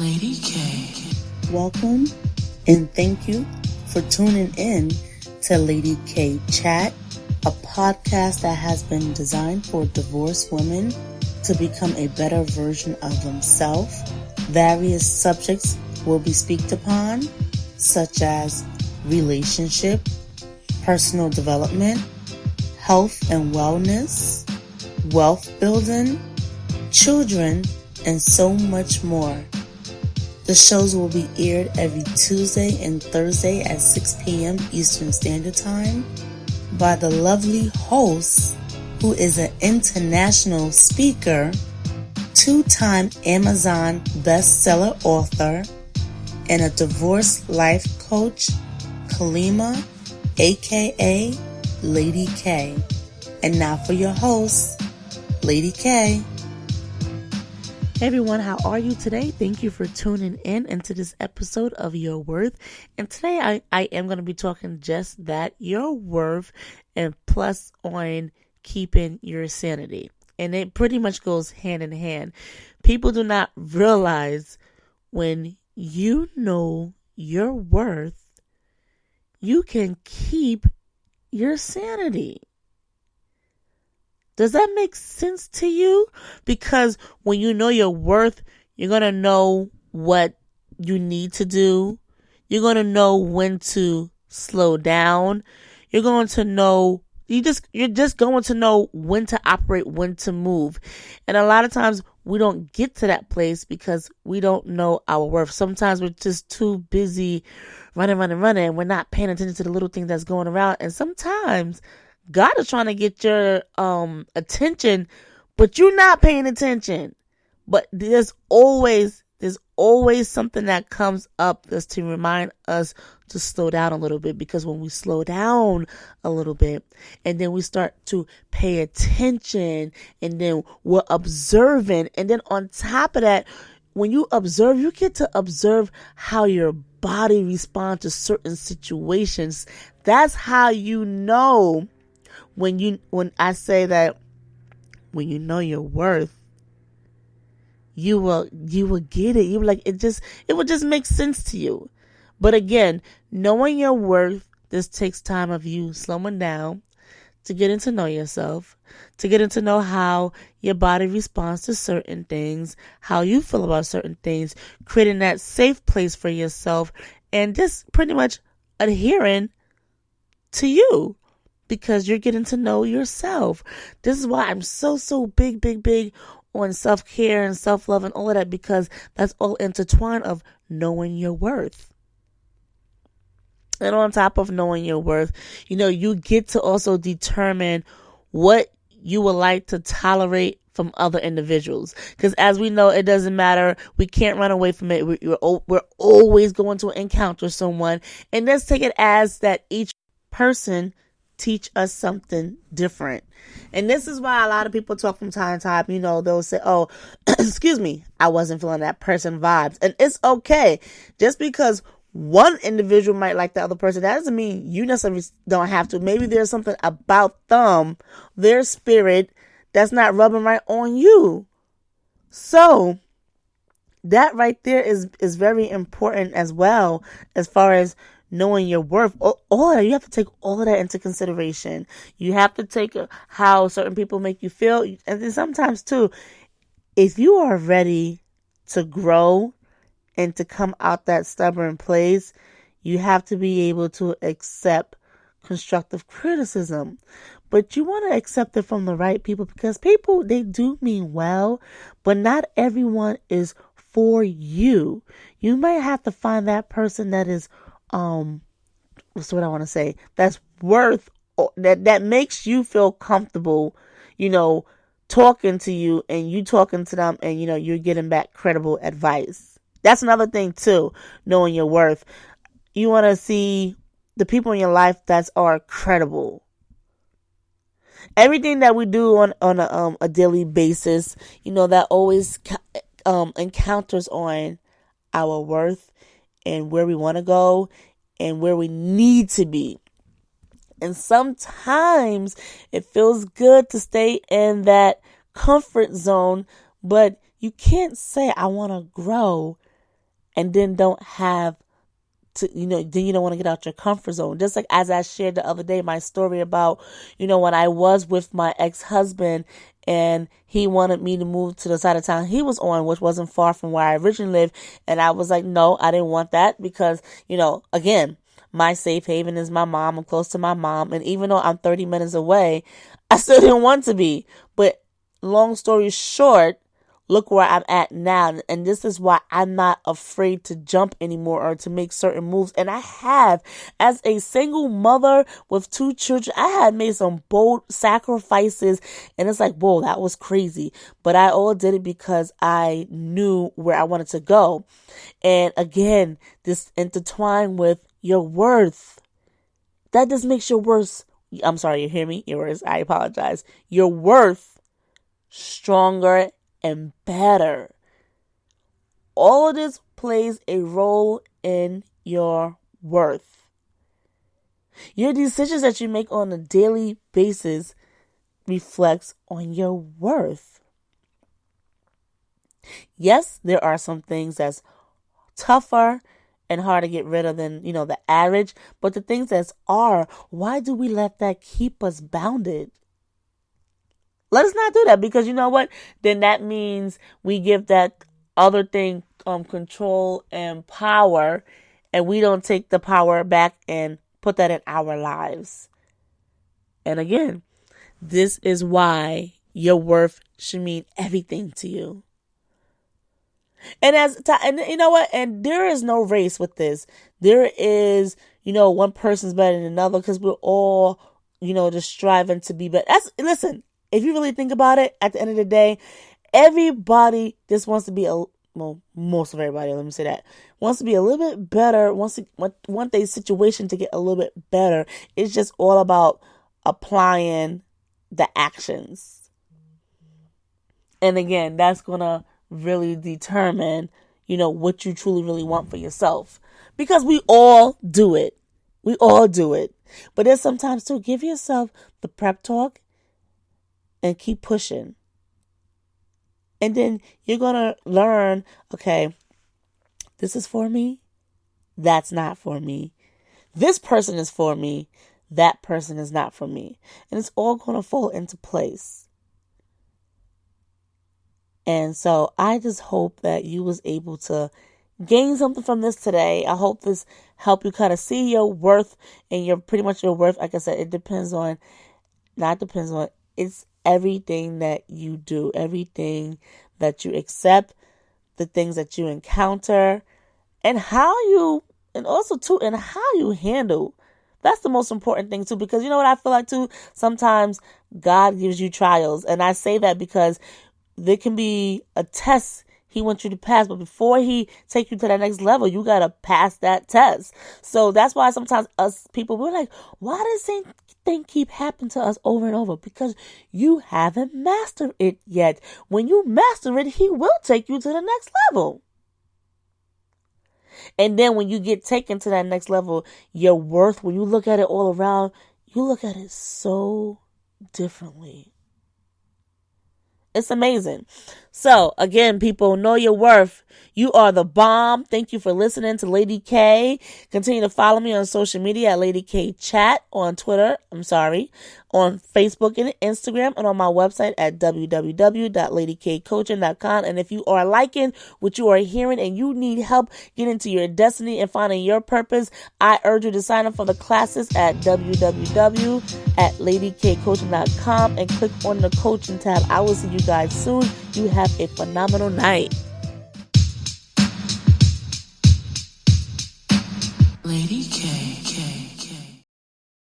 Lady K. Welcome and thank you for tuning in to Lady K Chat, a podcast that has been designed for divorced women to become a better version of themselves. Various subjects will be speaked upon, such as relationship, personal development, health and wellness, wealth building, children, and so much more. The shows will be aired every Tuesday and Thursday at 6 p.m. Eastern Standard Time by the lovely host, who is an international speaker, two-time Amazon bestseller author, and a divorce life coach, Kalima, aka Lady K. And now for your host, Lady K. Hey everyone, how are you today? Thank you for tuning in into this episode of Your Worth. And today I am going to be talking just that, your worth, and plus on keeping your sanity. And it pretty much goes hand in hand. People do not realize when you know your worth, you can keep your sanity. Does that make sense to you? Because when you know your worth, you're going to know what you need to do. You're going to know when to slow down. You're going to know, you're just going to know when to operate, when to move. And a lot of times we don't get to that place because we don't know our worth. Sometimes we're just too busy running. We're not paying attention to the little things that's going around. And sometimes God is trying to get your attention, but you're not paying attention. But there's always something that comes up just to remind us to slow down a little bit. Because when we slow down a little bit and then we start to pay attention and then we're observing, and then on top of that, when you observe, you get to observe how your body responds to certain situations. That's how you know. When I say that, when you know your worth, you will get it. You will it will just make sense to you. But again, knowing your worth, this takes time of you slowing down to getting to know yourself, to getting to know how your body responds to certain things, how you feel about certain things, creating that safe place for yourself, and just pretty much adhering to you. Because you're getting to know yourself. This is why I'm so big on self-care and self-love and all of that, because that's all intertwined of knowing your worth. And on top of knowing your worth, you get to also determine what you would like to tolerate from other individuals. Because as we know, it doesn't matter. We can't run away from it. We're always going to encounter someone. And let's take it as that each person teach us something different. And this is why a lot of people talk from time to time, they'll say, oh, excuse me, I wasn't feeling that person vibes. And it's okay. Just because one individual might like the other person, that doesn't mean you necessarily don't have to. Maybe there's something about them, their spirit, that's not rubbing right on you. So that right there is very important as well, as far as knowing your worth. All of that, you have to take all of that into consideration. You have to take how certain people make you feel. And then sometimes too, if you are ready to grow and to come out that stubborn place, you have to be able to accept constructive criticism. But you want to accept it from the right people, because people, they do mean well, but not everyone is for you. You might have to find that person that is what's what I want to say, that's worth, that makes you feel comfortable, talking to you and you talking to them, and you're getting back credible advice. That's another thing too, knowing your worth. You want to see the people in your life that are credible. Everything that we do on a daily basis, that always encounters on our worth and where we want to go and where we need to be. And sometimes it feels good to stay in that comfort zone, but you can't say, I want to grow, and then don't have to, then you don't want to get out your comfort zone. Just like as I shared the other day, my story about, when I was with my ex-husband and he wanted me to move to the side of town he was on, which wasn't far from where I originally lived. And I was like, no, I didn't want that because, again, my safe haven is my mom. I'm close to my mom. And even though I'm 30 minutes away, I still didn't want to be. But long story short, look where I'm at now. And this is why I'm not afraid to jump anymore or to make certain moves. And I have, as a single mother with 2 children, I had made some bold sacrifices. And it's like, whoa, that was crazy. But I all did it because I knew where I wanted to go. And again, this intertwined with your worth. That just makes your worth, I'm sorry, you hear me? Your worth, I apologize. Your worth stronger and better. All of this plays a role in your worth. Your decisions that you make on a daily basis reflects on your worth. Yes, there are some things that's tougher and hard to get rid of than, the average, but the things why do we let that keep us bounded? Let us not do that, because you know what? Then that means we give that other thing control and power, and we don't take the power back and put that in our lives. And again, this is why your worth should mean everything to you. And and you know what? And there is no race with this. There is, one person's better than another, because we're all, just striving to be better. Listen. If you really think about it, at the end of the day, everybody just wants to be most of everybody, let me say that, wants to be a little bit better, want their situation to get a little bit better. It's just all about applying the actions. And again, that's going to really determine, what you truly, really want for yourself. Because we all do it. We all do it. But there's sometimes to give yourself the prep talk and keep pushing. And then you're going to learn, okay, this is for me. That's not for me. This person is for me. That person is not for me. And it's all going to fall into place. And so I just hope that you was able to gain something from this today. I hope this helped you kind of see your worth and pretty much your worth. Like I said, it's everything that you do, everything that you accept, the things that you encounter, and how you handle. That's the most important thing too, because you know what I feel like too? Sometimes God gives you trials. And I say that because there can be a test He wants you to pass, but before He take you to that next level, you got to pass that test. So that's why sometimes us people, we're like, why does the same thing keep happening to us over and over? Because you haven't mastered it yet. When you master it, He will take you to the next level. And then when you get taken to that next level, your worth, when you look at it all around, you look at it so differently. It's amazing. So again, people, know your worth. You are the bomb. Thank you for listening to Lady K. Continue to follow me on social media at Lady K Chat on Twitter. On Facebook and Instagram, and on my website at www.ladykcoaching.com. And if you are liking what you are hearing and you need help getting to your destiny and finding your purpose, I urge you to sign up for the classes at www.ladykcoaching.com and click on the coaching tab. I will see you guys soon. You have a phenomenal night. Lady K.